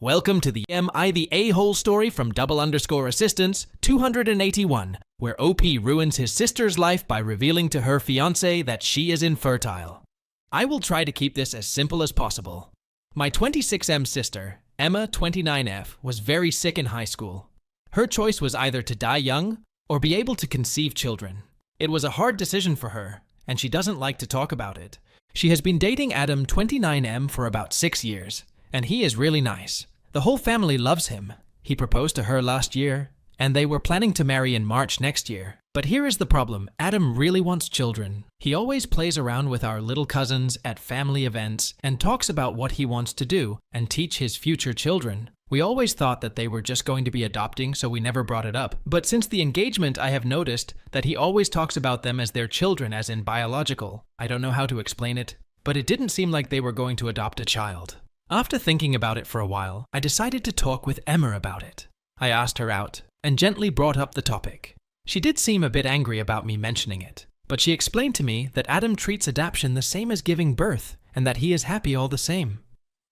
Welcome to the Am I the A-hole story from double_assistance 281, where OP ruins his sister's life by revealing to her fiancé that she is infertile. I will try to keep this as simple as possible. My 26M sister, Emma 29F, was very sick in high school. Her choice was either to die young or be able to conceive children. It was a hard decision for her, and she doesn't like to talk about it. She has been dating Adam 29M for about 6 years, and he is really nice. The whole family loves him. He proposed to her last year, and they were planning to marry in March next year. But here is the problem. Adam really wants children. He always plays around with our little cousins at family events and talks about what he wants to do and teach his future children. We always thought that they were just going to be adopting, so we never brought it up. But since the engagement, I have noticed that he always talks about them as their children, as in biological. I don't know how to explain it, but it didn't seem like they were going to adopt a child. After thinking about it for a while, I decided to talk with Emma about it. I asked her out and gently brought up the topic. She did seem a bit angry about me mentioning it, but she explained to me that Adam treats adoption the same as giving birth and that he is happy all the same.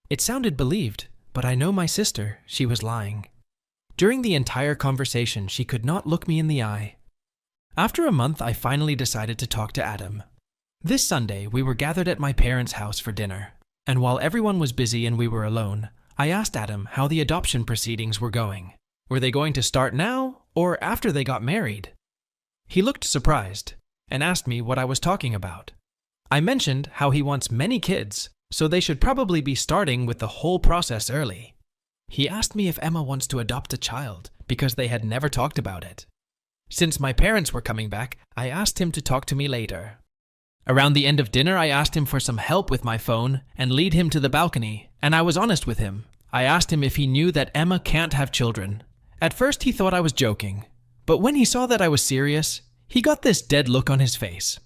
It sounded believed, but I know my sister, she was lying. During the entire conversation, she could not look me in the eye. After a month, I finally decided to talk to Adam. This Sunday, we were gathered at my parents' house for dinner. And while everyone was busy and we were alone, I asked Adam how the adoption proceedings were going. Were they going to start now or after they got married? He looked surprised and asked me what I was talking about. I mentioned how he wants many kids, so they should probably be starting with the whole process early. He asked me if Emma wants to adopt a child because they had never talked about it. Since my parents were coming back, I asked him to talk to me later. Around the end of dinner, I asked him for some help with my phone and lead him to the balcony, and I was honest with him. I asked him if he knew that Emma can't have children. At first, he thought I was joking, but when he saw that I was serious, he got this dead look on his face.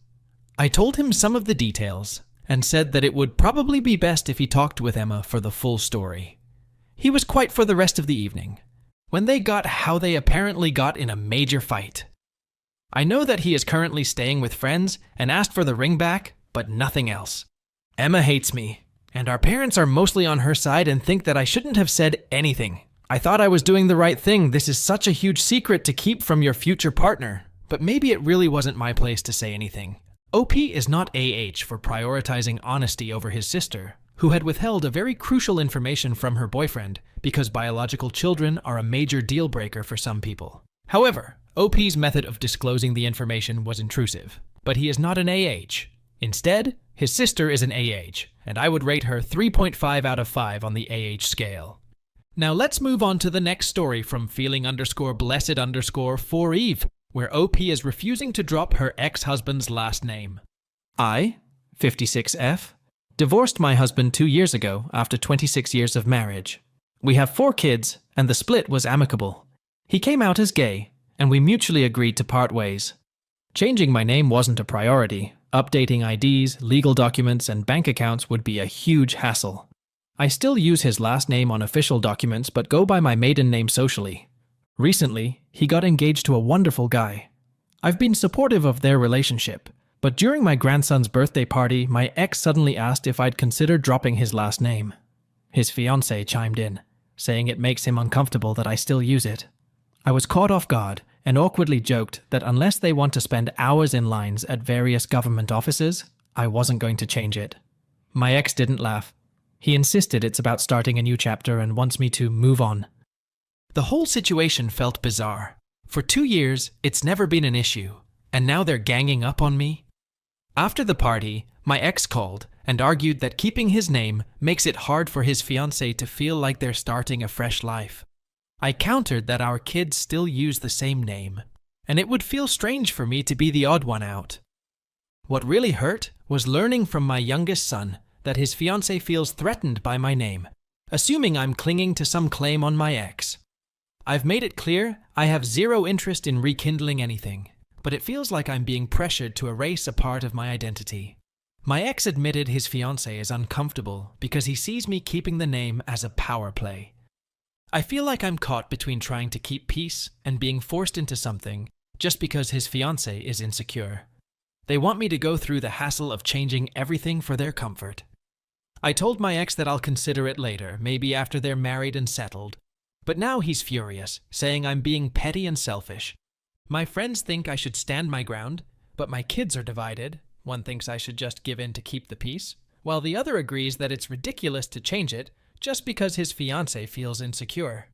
I told him some of the details and said that it would probably be best if he talked with Emma for the full story. He was quiet for the rest of the evening, when they got how they apparently got in a major fight. I know that he is currently staying with friends and asked for the ring back, but nothing else. Emma hates me, and our parents are mostly on her side and think that I shouldn't have said anything. I thought I was doing the right thing. This is such a huge secret to keep from your future partner, but maybe it really wasn't my place to say anything. OP is not AH for prioritizing honesty over his sister, who had withheld a very crucial information from her boyfriend because biological children are a major deal breaker for some people. However, OP's method of disclosing the information was intrusive, but he is not an AH. Instead, his sister is an AH, and I would rate her 3.5 out of 5 on the AH scale. Now let's move on to the next story from feeling_blessed_for Eve, where OP is refusing to drop her ex-husband's last name. I, 56F, divorced my husband 2 years ago after 26 years of marriage. We have 4 kids, and the split was amicable. He came out as gay, and we mutually agreed to part ways. Changing my name wasn't a priority. Updating IDs, legal documents, and bank accounts would be a huge hassle. I still use his last name on official documents but go by my maiden name socially. Recently, he got engaged to a wonderful guy. I've been supportive of their relationship, but during my grandson's birthday party, my ex suddenly asked if I'd consider dropping his last name. His fiancé chimed in, saying it makes him uncomfortable that I still use it. I was caught off guard and awkwardly joked that unless they want to spend hours in lines at various government offices, I wasn't going to change it. My ex didn't laugh. He insisted it's about starting a new chapter and wants me to move on. The whole situation felt bizarre. For 2 years, it's never been an issue, and now they're ganging up on me. After the party, my ex called and argued that keeping his name makes it hard for his fiancé to feel like they're starting a fresh life. I countered that our kids still use the same name, and it would feel strange for me to be the odd one out. What really hurt was learning from my youngest son that his fiancé feels threatened by my name, assuming I'm clinging to some claim on my ex. I've made it clear I have zero interest in rekindling anything, but it feels like I'm being pressured to erase a part of my identity. My ex admitted his fiancé is uncomfortable because he sees me keeping the name as a power play. I feel like I'm caught between trying to keep peace and being forced into something just because his fiancé is insecure. They want me to go through the hassle of changing everything for their comfort. I told my ex that I'll consider it later, maybe after they're married and settled. But now he's furious, saying I'm being petty and selfish. My friends think I should stand my ground, but my kids are divided. One thinks I should just give in to keep the peace, while the other agrees that it's ridiculous to change it just because his fiancé feels insecure.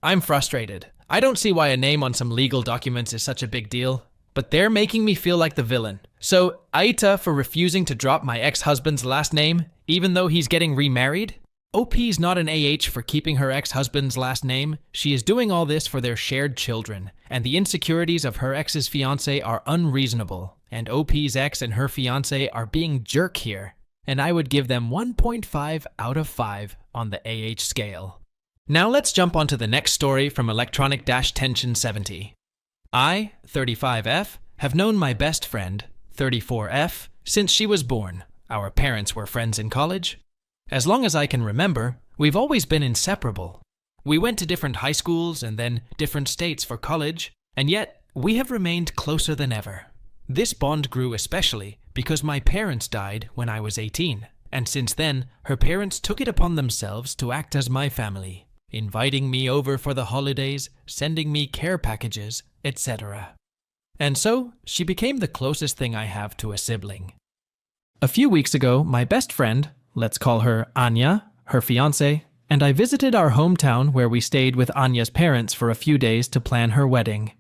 I'm frustrated. I don't see why a name on some legal documents is such a big deal, but they're making me feel like the villain. So, Aita for refusing to drop my ex-husband's last name, even though he's getting remarried? OP's not an AH for keeping her ex-husband's last name. She is doing all this for their shared children, and the insecurities of her ex's fiancé are unreasonable, and OP's ex and her fiancé are being jerk here, and I would give them 1.5 out of 5 on the AH scale. Now let's jump onto the next story from Electronic-Tension 70. I, 35F, have known my best friend, 34F, since she was born. Our parents were friends in college. As long as I can remember, we've always been inseparable. We went to different high schools and then different states for college, and yet we have remained closer than ever. This bond grew especially because my parents died when I was 18, and since then, her parents took it upon themselves to act as my family, inviting me over for the holidays, sending me care packages, etc. And so, she became the closest thing I have to a sibling. A few weeks ago, my best friend, let's call her Anya, her fiancé, and I visited our hometown where we stayed with Anya's parents for a few days to plan her wedding.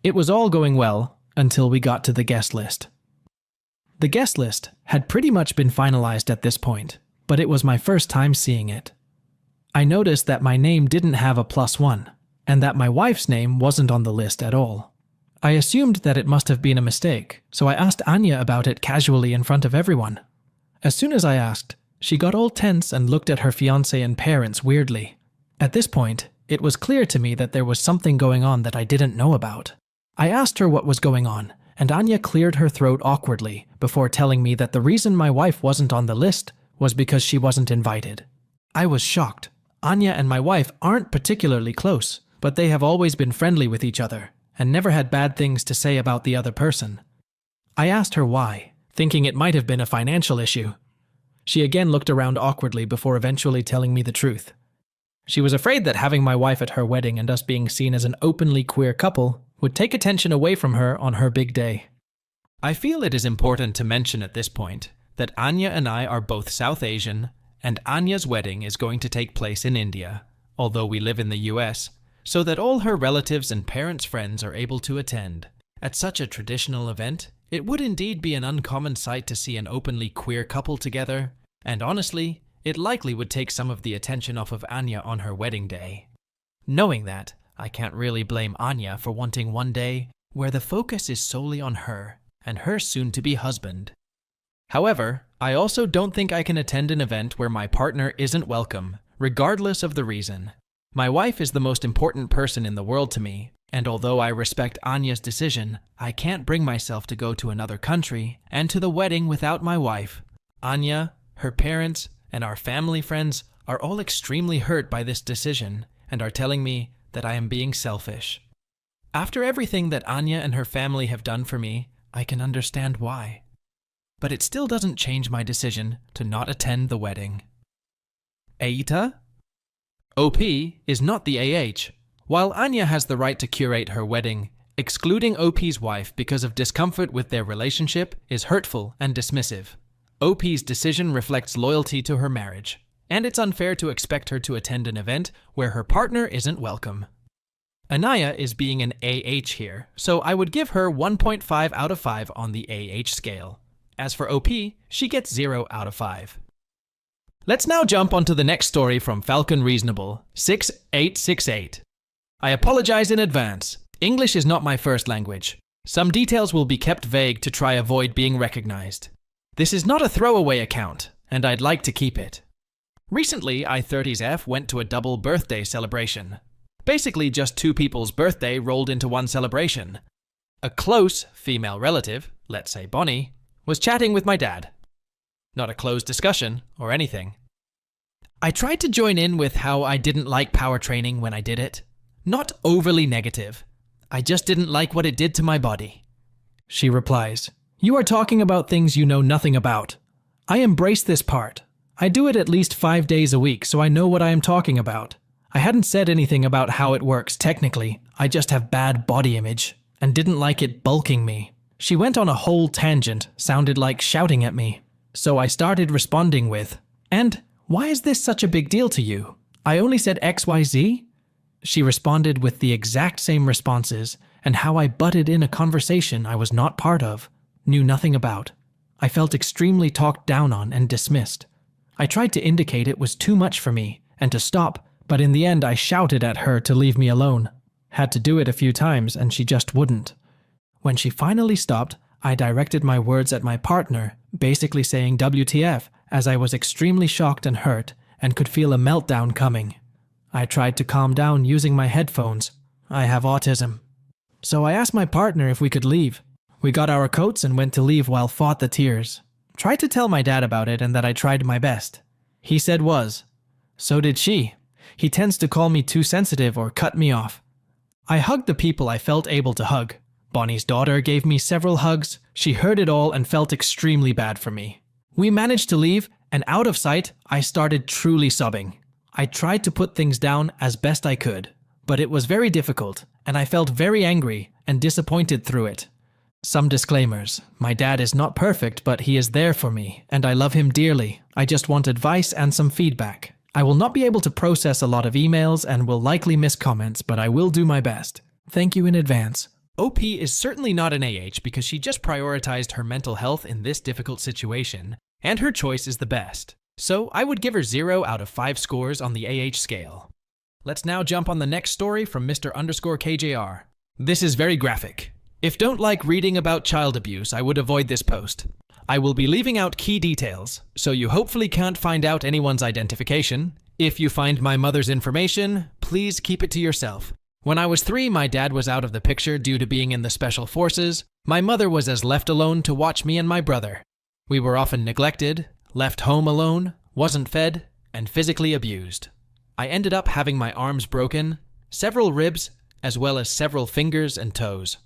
It was all going well until we got to the guest list. The guest list had pretty much been finalized at this point, but it was my first time seeing it. I noticed that my name didn't have a +1, and that my wife's name wasn't on the list at all. I assumed that it must have been a mistake, so I asked Anya about it casually in front of everyone. As soon as I asked, she got all tense and looked at her fiancé and parents weirdly. At this point, it was clear to me that there was something going on that I didn't know about. I asked her what was going on, and Anya cleared her throat awkwardly before telling me that the reason my wife wasn't on the list was because she wasn't invited. I was shocked. Anya and my wife aren't particularly close, but they have always been friendly with each other and never had bad things to say about the other person. I asked her why, thinking it might have been a financial issue. She again looked around awkwardly before eventually telling me the truth. She was afraid that having my wife at her wedding and us being seen as an openly queer couple would take attention away from her on her big day. I feel it is important to mention at this point that Anya and I are both South Asian, and Anya's wedding is going to take place in India, although we live in the US, so that all her relatives and parents' friends are able to attend. At such a traditional event, it would indeed be an uncommon sight to see an openly queer couple together, and honestly, it likely would take some of the attention off of Anya on her wedding day. Knowing that, I can't really blame Anya for wanting one day where the focus is solely on her and her soon-to-be husband. However, I also don't think I can attend an event where my partner isn't welcome, regardless of the reason. My wife is the most important person in the world to me, and although I respect Anya's decision, I can't bring myself to go to another country and to the wedding without my wife. Anya, her parents, and our family friends are all extremely hurt by this decision and are telling me that I am being selfish. After everything that Anya and her family have done for me, I can understand why. But it still doesn't change my decision to not attend the wedding. Aita? OP is not the AH. While Anya has the right to curate her wedding, excluding OP's wife because of discomfort with their relationship is hurtful and dismissive. OP's decision reflects loyalty to her marriage, and it's unfair to expect her to attend an event where her partner isn't welcome. Anaya is being an AH here, so I would give her 1.5 out of 5 on the AH scale. As for OP, she gets 0 out of 5. Let's now jump onto the next story from Falcon Reasonable, 6868. I apologize in advance. English is not my first language. Some details will be kept vague to try avoid being recognized. This is not a throwaway account, and I'd like to keep it. Recently, I30F went to a double birthday celebration. Basically just two people's birthday rolled into one celebration. A close female relative, let's say Bonnie, was chatting with my dad. Not a closed discussion or anything. I tried to join in with how I didn't like power training when I did it. Not overly negative. I just didn't like what it did to my body. She replies, "You are talking about things you know nothing about. I embrace this part. I do it at least 5 days a week, so I know what I am talking about. I hadn't said anything about how it works technically, I just have bad body image, and didn't like it bulking me. She went on a whole tangent, sounded like shouting at me. So I started responding with, "And why is this such a big deal to you? I only said XYZ?" She responded with the exact same responses, and how I butted in a conversation I was not part of, knew nothing about. I felt extremely talked down on and dismissed. I tried to indicate it was too much for me, and to stop, but in the end I shouted at her to leave me alone. Had to do it a few times, and she just wouldn't. When she finally stopped, I directed my words at my partner, basically saying WTF, as I was extremely shocked and hurt, and could feel a meltdown coming. I tried to calm down using my headphones. I have autism. So I asked my partner if we could leave. We got our coats and went to leave while fought the tears. Tried to tell my dad about it and that I tried my best. He said was. So did she. He tends to call me too sensitive or cut me off. I hugged the people I felt able to hug. Bonnie's daughter gave me several hugs. She heard it all and felt extremely bad for me. We managed to leave, and out of sight, I started truly sobbing. I tried to put things down as best I could, but it was very difficult, and I felt very angry and disappointed through it. Some disclaimers. My dad is not perfect, but he is there for me, and I love him dearly. I just want advice and some feedback. I will not be able to process a lot of emails and will likely miss comments, but I will do my best. Thank you in advance. OP is certainly not an AH because she just prioritized her mental health in this difficult situation, and her choice is the best. So I would give her 0 out of 5 scores on the AH scale. Let's now jump on the next story from Mr_KJR. This is very graphic. If don't like reading about child abuse, I would avoid this post. I will be leaving out key details, so you hopefully can't find out anyone's identification. If you find my mother's information, please keep it to yourself. When I was 3, my dad was out of the picture due to being in the special forces. My mother was left alone to watch me and my brother. We were often neglected, left home alone, wasn't fed, and physically abused. I ended up having my arms broken, several ribs, as well as several fingers and toes.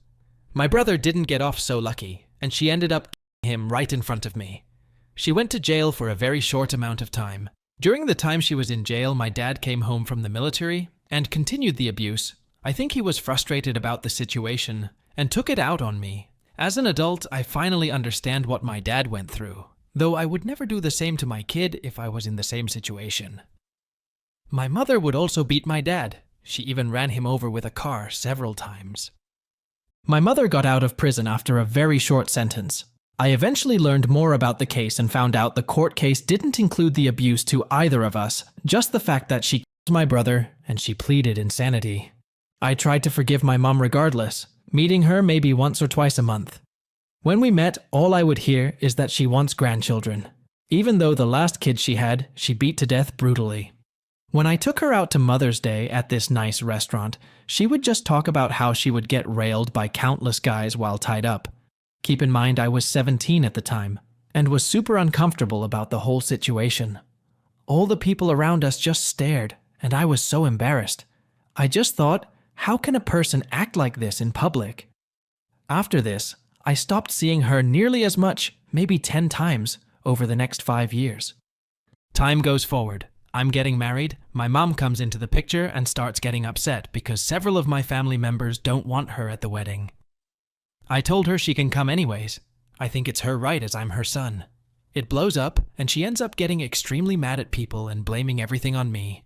My brother didn't get off so lucky, and she ended up killing him right in front of me. She went to jail for a very short amount of time. During the time she was in jail, my dad came home from the military and continued the abuse. I think he was frustrated about the situation and took it out on me. As an adult, I finally understand what my dad went through, though I would never do the same to my kid if I was in the same situation. My mother would also beat my dad. She even ran him over with a car several times. My mother got out of prison after a very short sentence. I eventually learned more about the case and found out the court case didn't include the abuse to either of us, just the fact that she killed my brother and she pleaded insanity. I tried to forgive my mom regardless, meeting her maybe once or twice a month. When we met, all I would hear is that she wants grandchildren, even though the last kid she had, she beat to death brutally. When I took her out to Mother's Day at this nice restaurant, she would just talk about how she would get railed by countless guys while tied up. Keep in mind I was 17 at the time, and was super uncomfortable about the whole situation. All the people around us just stared, and I was so embarrassed. I just thought, how can a person act like this in public? After this, I stopped seeing her nearly as much, maybe 10 times, over the next 5 years. Time goes forward. I'm getting married. My mom comes into the picture and starts getting upset because several of my family members don't want her at the wedding. I told her she can come anyways. I think it's her right as I'm her son. It blows up, and she ends up getting extremely mad at people and blaming everything on me.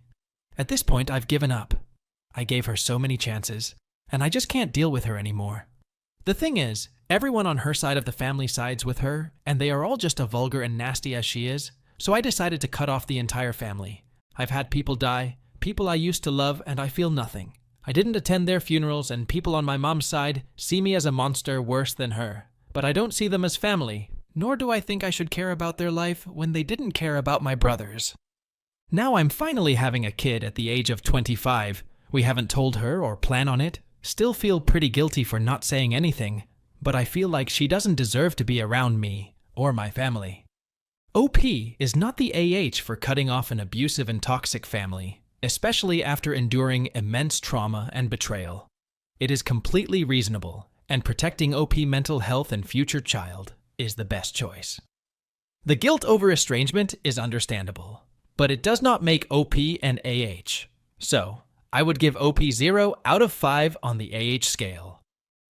At this point, I've given up. I gave her so many chances, and I just can't deal with her anymore. The thing is, everyone on her side of the family sides with her, and they are all just as vulgar and nasty as she is, so I decided to cut off the entire family. I've had people die, people I used to love, and I feel nothing. I didn't attend their funerals, and people on my mom's side see me as a monster worse than her. But I don't see them as family, nor do I think I should care about their life when they didn't care about my brothers. Now I'm finally having a kid at the age of 25. We haven't told her or plan on it. Still feel pretty guilty for not saying anything, but I feel like she doesn't deserve to be around me or my family. OP is not the AH for cutting off an abusive and toxic family, especially after enduring immense trauma and betrayal. It is completely reasonable, and protecting OP mental health and future child is the best choice. The guilt over estrangement is understandable, but it does not make OP an AH. So, I would give OP 0 out of 5 on the AH scale.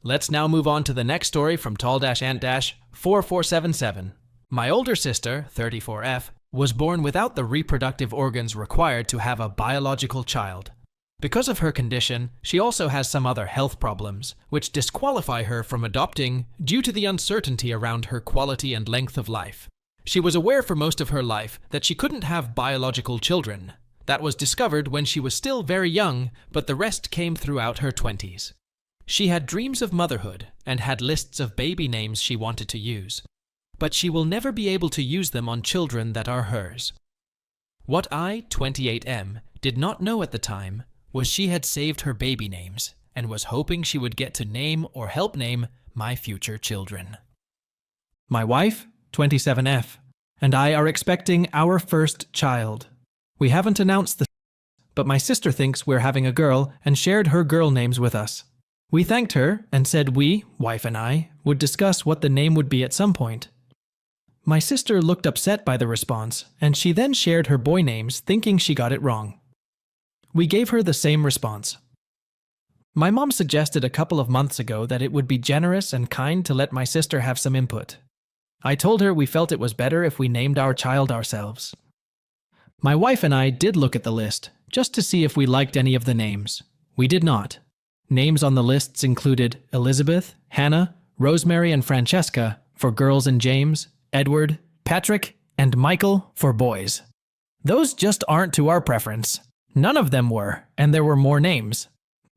Let's now move on to the next story from tall-ant-4477. My older sister, 34F, was born without the reproductive organs required to have a biological child. Because of her condition, she also has some other health problems, which disqualify her from adopting due to the uncertainty around her quality and length of life. She was aware for most of her life that she couldn't have biological children. That was discovered when she was still very young, but the rest came throughout her 20s. She had dreams of motherhood and had lists of baby names she wanted to use, but she will never be able to use them on children that are hers. What I, 28M, did not know at the time was she had saved her baby names and was hoping she would get to name or help name my future children. My wife, 27F, and I are expecting our first child. We haven't announced the but my sister thinks we're having a girl and shared her girl names with us. We thanked her and said we, wife and I, would discuss what the name would be at some point. My sister looked upset by the response, and she then shared her boy names thinking she got it wrong. We gave her the same response. My mom suggested a couple of months ago that it would be generous and kind to let my sister have some input. I told her we felt it was better if we named our child ourselves. My wife and I did look at the list, just to see if we liked any of the names. We did not. Names on the lists included Elizabeth, Hannah, Rosemary, and Francesca for girls, and James, Edward, Patrick, and Michael for boys. Those just aren't to our preference. None of them were, and there were more names.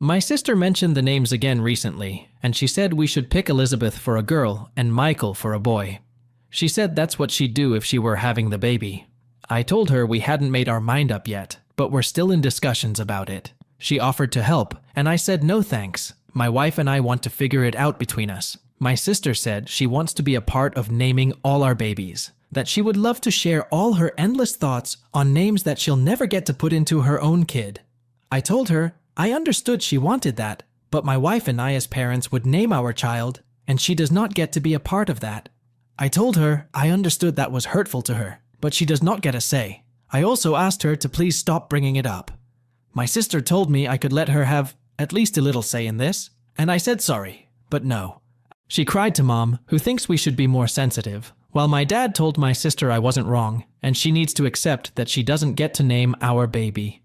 My sister mentioned the names again recently, and she said we should pick Elizabeth for a girl and Michael for a boy. She said that's what she'd do if she were having the baby. I told her we hadn't made our mind up yet, but we're still in discussions about it. She offered to help, and I said no thanks. My wife and I want to figure it out between us. My sister said she wants to be a part of naming all our babies, that she would love to share all her endless thoughts on names that she'll never get to put into her own kid. I told her I understood she wanted that, but my wife and I as parents would name our child, and she does not get to be a part of that. I told her I understood that was hurtful to her, but she does not get a say. I also asked her to please stop bringing it up. My sister told me I could let her have at least a little say in this, and I said sorry, but no. She cried to Mom, who thinks we should be more sensitive, while my dad told my sister I wasn't wrong, and she needs to accept that she doesn't get to name our baby.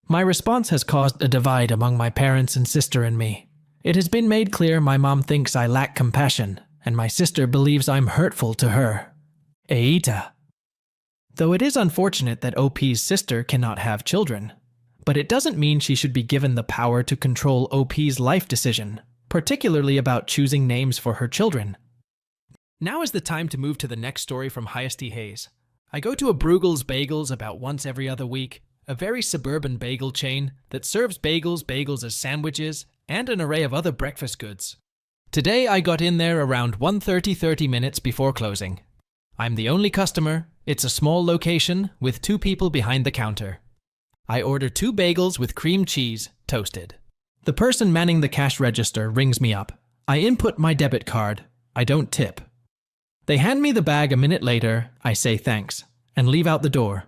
My response has caused a divide among my parents and sister and me. It has been made clear my mom thinks I lack compassion, and my sister believes I'm hurtful to her. Eita. Though it is unfortunate that OP's sister cannot have children, but it doesn't mean she should be given the power to control OP's life decision, particularly about choosing names for her children. Now is the time to move to the next story from Highesty Hayes. I go to a Bruegel's Bagels about once every other week, a very suburban bagel chain that serves bagels as sandwiches, and an array of other breakfast goods. Today I got in there around 30 minutes before closing. I'm the only customer. It's a small location with 2 people behind the counter. I order 2 bagels with cream cheese, toasted. The person manning the cash register rings me up. I input my debit card. I don't tip. They hand me the bag a minute later. I say thanks and leave out the door.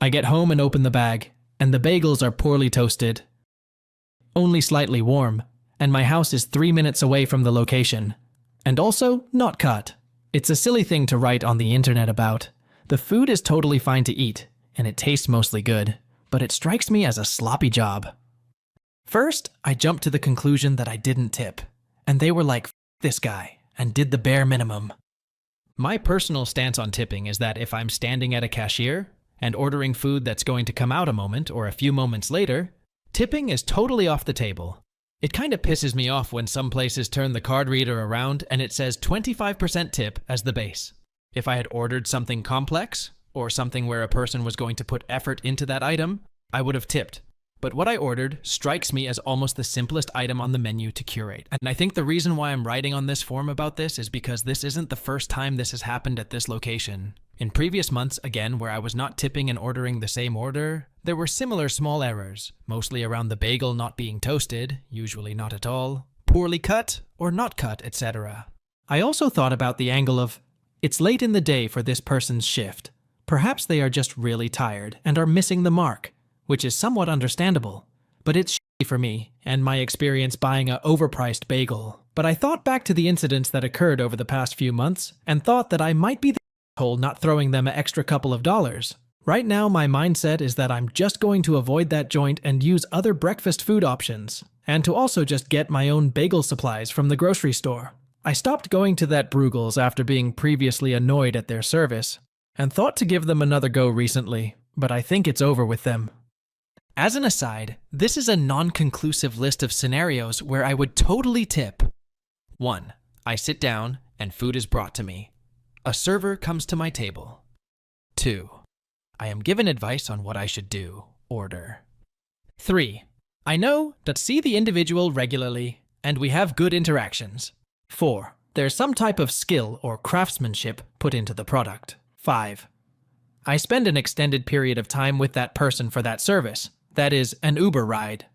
I get home and open the bag, and the bagels are poorly toasted, only slightly warm, and my house is 3 minutes away from the location, and also not cut. It's a silly thing to write on the internet about. The food is totally fine to eat, and it tastes mostly good, but it strikes me as a sloppy job. First, I jumped to the conclusion that I didn't tip, and they were like, "F this guy," and did the bare minimum. My personal stance on tipping is that if I'm standing at a cashier and ordering food that's going to come out a moment or a few moments later, tipping is totally off the table. It kind of pisses me off when some places turn the card reader around and it says 25% tip as the base. If I had ordered something complex, or something where a person was going to put effort into that item, I would have tipped. But what I ordered strikes me as almost the simplest item on the menu to curate. And I think the reason why I'm writing on this form about this is because this isn't the first time this has happened at this location. In previous months, again, where I was not tipping and ordering the same order, there were similar small errors, mostly around the bagel not being toasted, usually not at all, poorly cut or not cut, etc. I also thought about the angle of, It's late in the day for this person's shift. Perhaps they are just really tired and are missing the mark, which is somewhat understandable. But it's shitty for me and my experience buying a overpriced bagel. But I thought back to the incidents that occurred over the past few months and thought that I might be the asshole not throwing them an extra couple of dollars. Right now, my mindset is that I'm just going to avoid that joint and use other breakfast food options, and to also just get my own bagel supplies from the grocery store. I stopped going to that Bruegel's after being previously annoyed at their service, and thought to give them another go recently, but I think it's over with them. As an aside, this is a non-conclusive list of scenarios where I would totally tip. 1. I sit down and food is brought to me. A server comes to my table. 2. I am given advice on what I should do, order. 3. I know that see the individual regularly and we have good interactions. 4. There's some type of skill or craftsmanship put into the product. 5. I spend an extended period of time with that person for that service. That is, an Uber ride.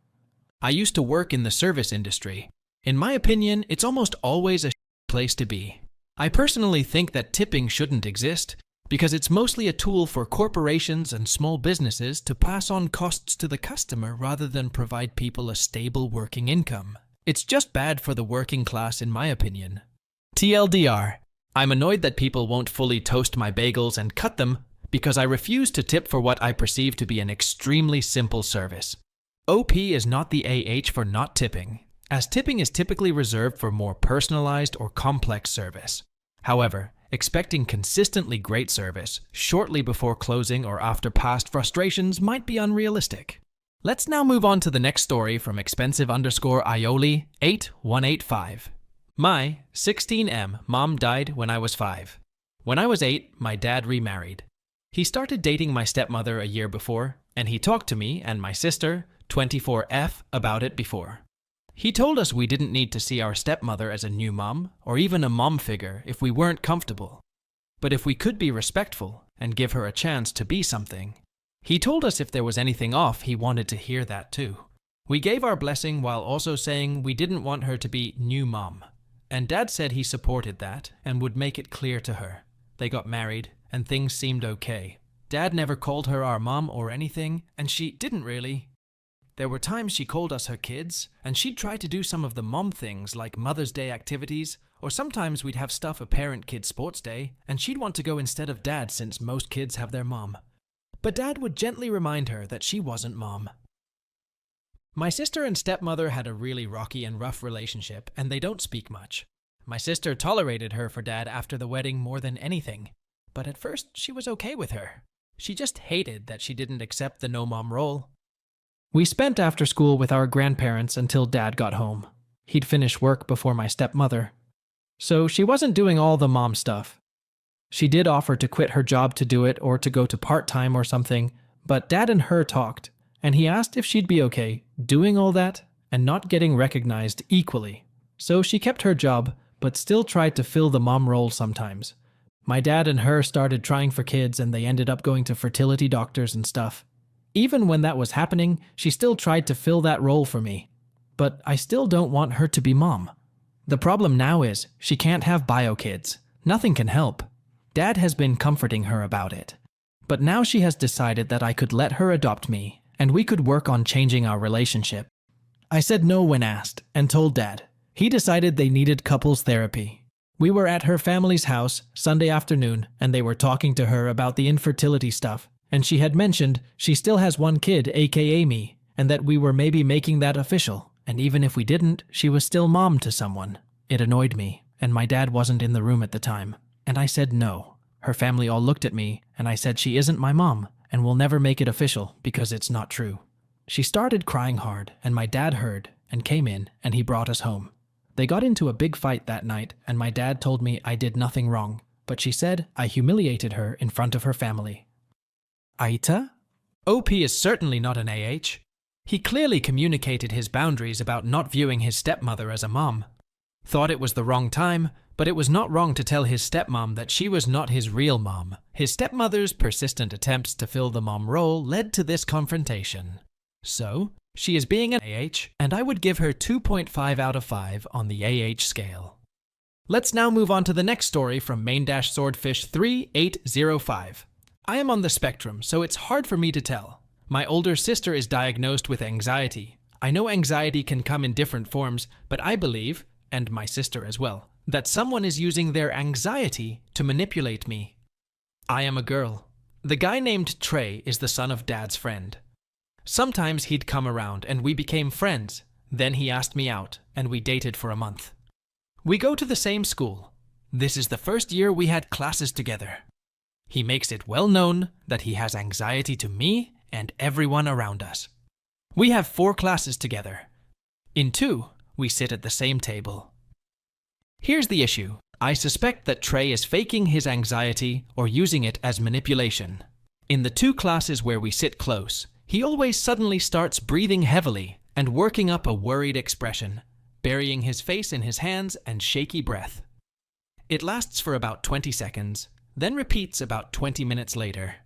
I used to work in the service industry. In my opinion, it's almost always a place to be. I personally think that tipping shouldn't exist because it's mostly a tool for corporations and small businesses to pass on costs to the customer rather than provide people a stable working income. It's just bad for the working class in my opinion. TLDR, I'm annoyed that people won't fully toast my bagels and cut them because I refuse to tip for what I perceive to be an extremely simple service. OP is not the AH for not tipping, as tipping is typically reserved for more personalized or complex service. However, expecting consistently great service shortly before closing or after past frustrations might be unrealistic. Let's now move on to the next story from expensive_Ioli 8185. My 16M mom died when I was 5. When I was 8, my dad remarried. He started dating my stepmother a year before, and he talked to me and my sister, 24F, about it before. He told us we didn't need to see our stepmother as a new mom, or even a mom figure if we weren't comfortable. But if we could be respectful and give her a chance to be something. He told us if there was anything off, he wanted to hear that too. We gave our blessing while also saying we didn't want her to be new mom. And Dad said he supported that and would make it clear to her. They got married and things seemed okay. Dad never called her our mom or anything, and she didn't really. There were times she called us her kids, and she'd try to do some of the mom things like Mother's Day activities, or sometimes we'd have stuff a parent-kid sports day, and she'd want to go instead of Dad since most kids have their mom. But Dad would gently remind her that she wasn't mom. My sister and stepmother had a really rocky and rough relationship, and they don't speak much. My sister tolerated her for Dad after the wedding more than anything, but at first she was okay with her. She just hated that she didn't accept the no-mom role. We spent after school with our grandparents until Dad got home. He'd finish work before my stepmother. So she wasn't doing all the mom stuff. She did offer to quit her job to do it or to go to part-time or something, but Dad and her talked, and he asked if she'd be okay doing all that and not getting recognized equally. So she kept her job, but still tried to fill the mom role sometimes. My dad and her started trying for kids and they ended up going to fertility doctors and stuff. Even when that was happening, she still tried to fill that role for me. But I still don't want her to be mom. The problem now is she can't have bio kids. Nothing can help. Dad has been comforting her about it. But now she has decided that I could let her adopt me and we could work on changing our relationship. I said no when asked and told Dad. He decided they needed couples therapy. We were at her family's house Sunday afternoon and they were talking to her about the infertility stuff, and she had mentioned she still has one kid, aka me, and that we were maybe making that official, and even if we didn't, she was still mom to someone. It annoyed me, and my dad wasn't in the room at the time, and I said no. Her family all looked at me, and I said she isn't my mom, and we'll never make it official because it's not true. She started crying hard, and my dad heard, and came in, and he brought us home. They got into a big fight that night, and my dad told me I did nothing wrong, but she said I humiliated her in front of her family. Aita? OP is certainly not an AH. He clearly communicated his boundaries about not viewing his stepmother as a mom. Thought it was the wrong time, but it was not wrong to tell his stepmom that she was not his real mom. His stepmother's persistent attempts to fill the mom role led to this confrontation. So, she is being an AH, and I would give her 2.5 out of 5 on the AH scale. Let's now move on to the next story from main-swordfish 3805. I am on the spectrum, so it's hard for me to tell. My older sister is diagnosed with anxiety. I know anxiety can come in different forms, but I believe, and my sister as well, that someone is using their anxiety to manipulate me. I am a girl. The guy named Trey is the son of Dad's friend. Sometimes he'd come around and we became friends. Then he asked me out and we dated for a month. We go to the same school. This is the first year we had classes together. He makes it well known that he has anxiety to me and everyone around us. We have 4 classes together. In 2, we sit at the same table. Here's the issue. I suspect that Trey is faking his anxiety or using it as manipulation. In the 2 classes where we sit close, he always suddenly starts breathing heavily and working up a worried expression, burying his face in his hands and shaky breath. It lasts for about 20 seconds, then repeats about 20 minutes later.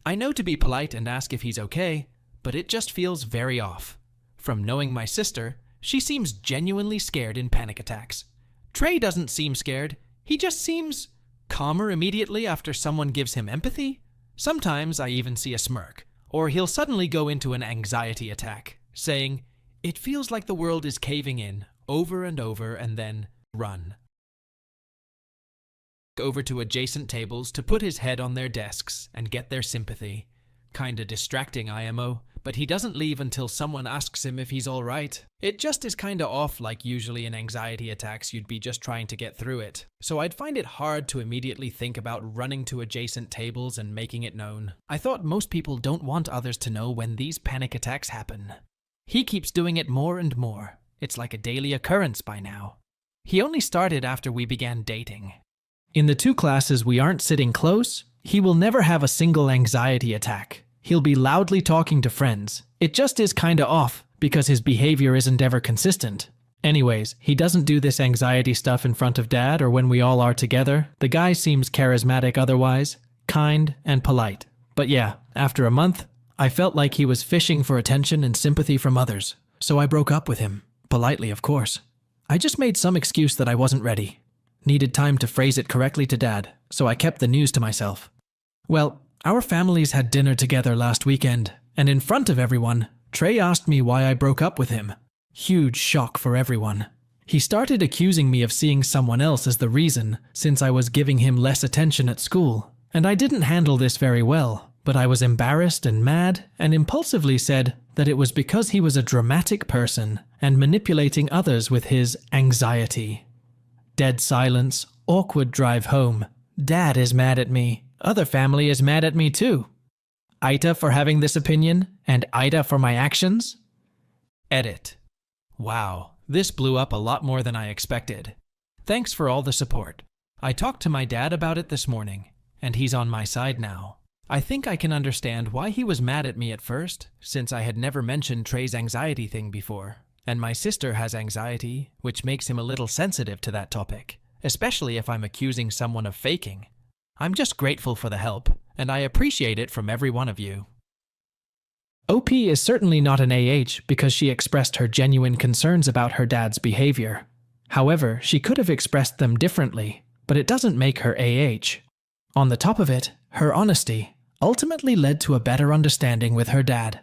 I know to be polite and ask if he's okay, but it just feels very off. From knowing my sister, she seems genuinely scared in panic attacks. Trey doesn't seem scared, he just seems calmer immediately after someone gives him empathy. Sometimes I even see a smirk, or he'll suddenly go into an anxiety attack, saying, "It feels like the world is caving in," over and over, and then run over to adjacent tables to put his head on their desks and get their sympathy. Kinda distracting IMO, but he doesn't leave until someone asks him if he's alright. It just is kinda off, like usually in anxiety attacks you'd be just trying to get through it. So I'd find it hard to immediately think about running to adjacent tables and making it known. I thought most people don't want others to know when these panic attacks happen. He keeps doing it more and more. It's like a daily occurrence by now. He only started after we began dating. In the 2 classes we aren't sitting close, he will never have a single anxiety attack. He'll be loudly talking to friends. It just is kinda off because his behavior isn't ever consistent. Anyways, he doesn't do this anxiety stuff in front of Dad or when we all are together. The guy seems charismatic otherwise, kind and polite. But yeah, after a month, I felt like he was fishing for attention and sympathy from others. So I broke up with him. Politely, of course. I just made some excuse that I wasn't ready. Needed time to phrase it correctly to Dad, so I kept the news to myself. Well, our families had dinner together last weekend, and in front of everyone, Trey asked me why I broke up with him. Huge shock for everyone. He started accusing me of seeing someone else as the reason, since I was giving him less attention at school. And I didn't handle this very well, but I was embarrassed and mad, and impulsively said that it was because he was a dramatic person and manipulating others with his anxiety. Dead silence, awkward drive home. Dad is mad at me. Other family is mad at me too. Ida for having this opinion, and Ida for my actions. Edit. Wow, this blew up a lot more than I expected. Thanks for all the support. I talked to my dad about it this morning, and he's on my side now. I think I can understand why he was mad at me at first, since I had never mentioned Trey's anxiety thing before. And my sister has anxiety, which makes him a little sensitive to that topic, especially if I'm accusing someone of faking. I'm just grateful for the help, and I appreciate it from every one of you. OP is certainly not an AH because she expressed her genuine concerns about her dad's behavior. However, she could have expressed them differently, but it doesn't make her AH. On the top of it, her honesty ultimately led to a better understanding with her dad.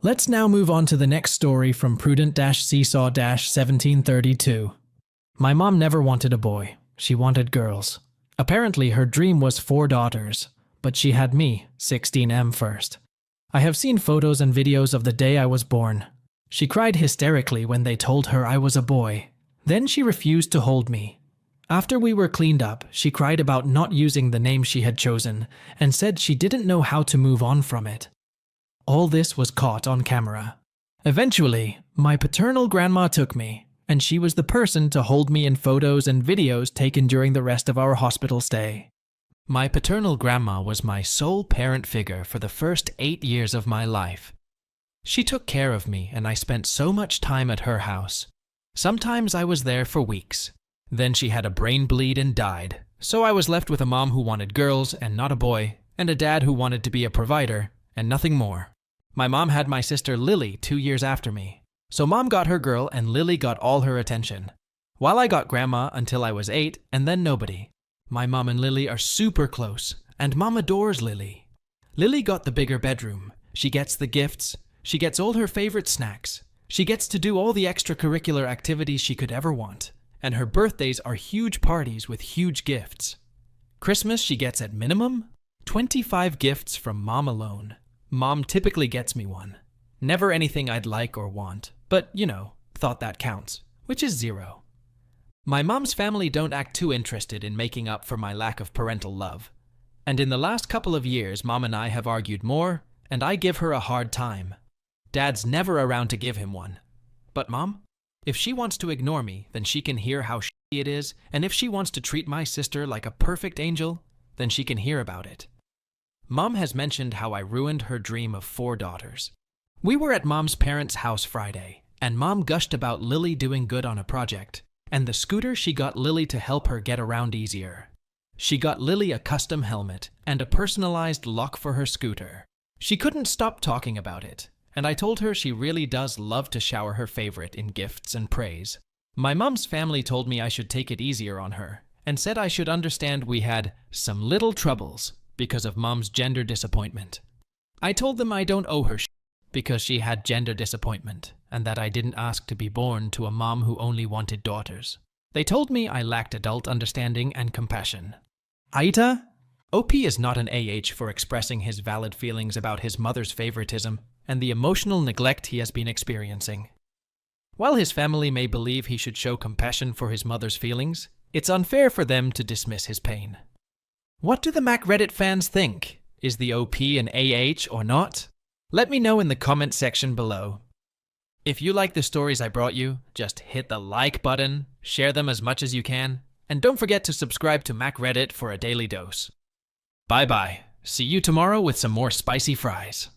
Let's now move on to the next story from Prudent-Seesaw-1732. My mom never wanted a boy. She wanted girls. Apparently, her dream was 4 daughters, but she had me, 16M, first. I have seen photos and videos of the day I was born. She cried hysterically when they told her I was a boy. Then she refused to hold me. After we were cleaned up, she cried about not using the name she had chosen and said she didn't know how to move on from it. All this was caught on camera. Eventually, my paternal grandma took me, and she was the person to hold me in photos and videos taken during the rest of our hospital stay. My paternal grandma was my sole parent figure for the first 8 years of my life. She took care of me, and I spent so much time at her house. Sometimes I was there for weeks. Then she had a brain bleed and died, so I was left with a mom who wanted girls and not a boy, and a dad who wanted to be a provider, and nothing more. My mom had my sister Lily 2 years after me. So Mom got her girl and Lily got all her attention. While I got grandma until I was 8 and then nobody. My mom and Lily are super close, and mom adores Lily. Lily got the bigger bedroom. She gets the gifts. She gets all her favorite snacks. She gets to do all the extracurricular activities she could ever want. And her birthdays are huge parties with huge gifts. Christmas she gets at minimum 25 gifts from mom alone. Mom typically gets me one. Never anything I'd like or want, but, thought that counts, which is 0. My mom's family don't act too interested in making up for my lack of parental love. And in the last couple of years, Mom and I have argued more, and I give her a hard time. Dad's never around to give him one. But Mom, if she wants to ignore me, then she can hear how shitty it is, and if she wants to treat my sister like a perfect angel, then she can hear about it. Mom has mentioned how I ruined her dream of 4 daughters. We were at Mom's parents' house Friday, and Mom gushed about Lily doing good on a project, and the scooter she got Lily to help her get around easier. She got Lily a custom helmet and a personalized lock for her scooter. She couldn't stop talking about it, and I told her she really does love to shower her favorite in gifts and praise. My mom's family told me I should take it easier on her, and said I should understand we had some little troubles because of Mom's gender disappointment. I told them I don't owe her shit because she had gender disappointment, and that I didn't ask to be born to a mom who only wanted daughters. They told me I lacked adult understanding and compassion. Aita? OP is not an AH for expressing his valid feelings about his mother's favoritism and the emotional neglect he has been experiencing. While his family may believe he should show compassion for his mother's feelings, it's unfair for them to dismiss his pain. What do the Mac Reddit fans think? Is the OP an AH or not? Let me know in the comment section below. If you like the stories I brought you, just hit the like button, share them as much as you can, and don't forget to subscribe to Mac Reddit for a daily dose. Bye bye. See you tomorrow with some more spicy fries.